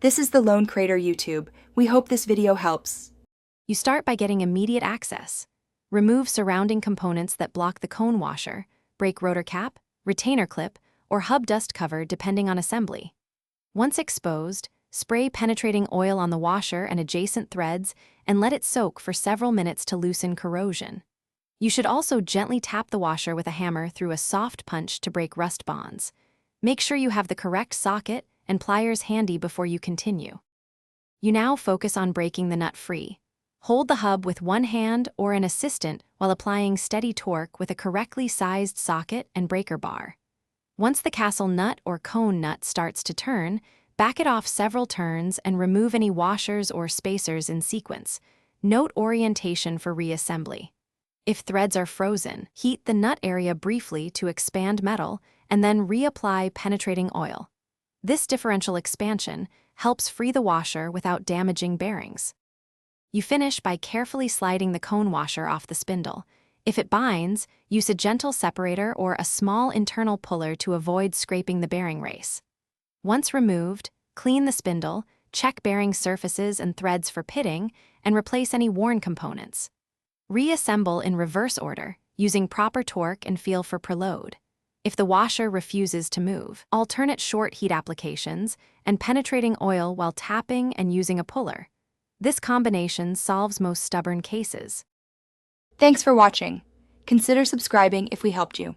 This is the Lone Crater YouTube. We hope this video helps. You start by getting immediate access. Remove surrounding components that block the cone washer, brake rotor cap, retainer clip, or hub dust cover depending on assembly. Once exposed, spray penetrating oil on the washer and adjacent threads and let it soak for several minutes to loosen corrosion. You should also gently tap the washer with a hammer through a soft punch to break rust bonds. Make sure you have the correct socket and pliers handy before you continue. You now focus on breaking the nut free. Hold the hub with one hand or an assistant while applying steady torque with a correctly sized socket and breaker bar. Once the castle nut or cone nut starts to turn, back it off several turns and remove any washers or spacers in sequence. Note orientation for reassembly. If threads are frozen, heat the nut area briefly to expand metal and then reapply penetrating oil. This differential expansion helps free the washer without damaging bearings. You finish by carefully sliding the cone washer off the spindle. If it binds, use a gentle separator or a small internal puller to avoid scraping the bearing race. Once removed, clean the spindle, check bearing surfaces and threads for pitting, and replace any worn components. Reassemble in reverse order, using proper torque and feel for preload. If the washer refuses to move, alternate short heat applications and penetrating oil while tapping and using a puller. This combination solves most stubborn cases. Thanks for watching. Consider subscribing if we helped you.